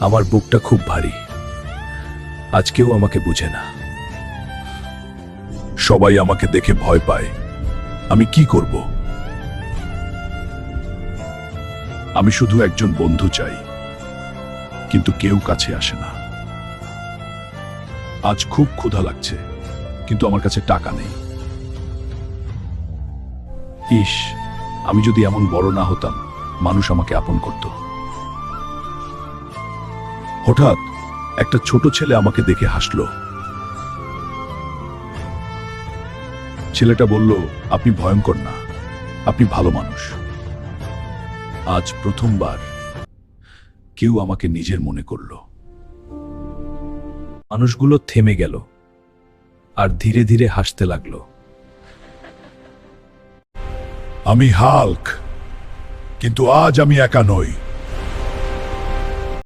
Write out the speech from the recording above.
আমার বুকটা খুব ভারী। আজ কেউ আমাকে বুঝে না। সবাই আমাকে দেখে ভয় পায়। আমি কি করব? আমি শুধু একজন বন্ধু চাই, কিন্তু কেউ কাছে আসে না। আজ খুব ক্ষুধা লাগছে, কিন্তু আমার কাছে টাকা নেই। ইস, আমি যদি এমন বড় না হতাম, মানুষ আমাকে আপন করত। হঠাৎ একটা ছোট ছেলে আমাকে দেখে হাসলো। ছেলেটা বলল, আপনি ভয়ঙ্কর না, আপনি ভালো মানুষ। আজ প্রথমবার কেউ আমাকে নিজের মনে করলো। মানুষগুলো থেমে গেল আর ধীরে ধীরে হাসতে লাগলো। আমি হাল্ক, কিন্তু আজ আমি একা নই।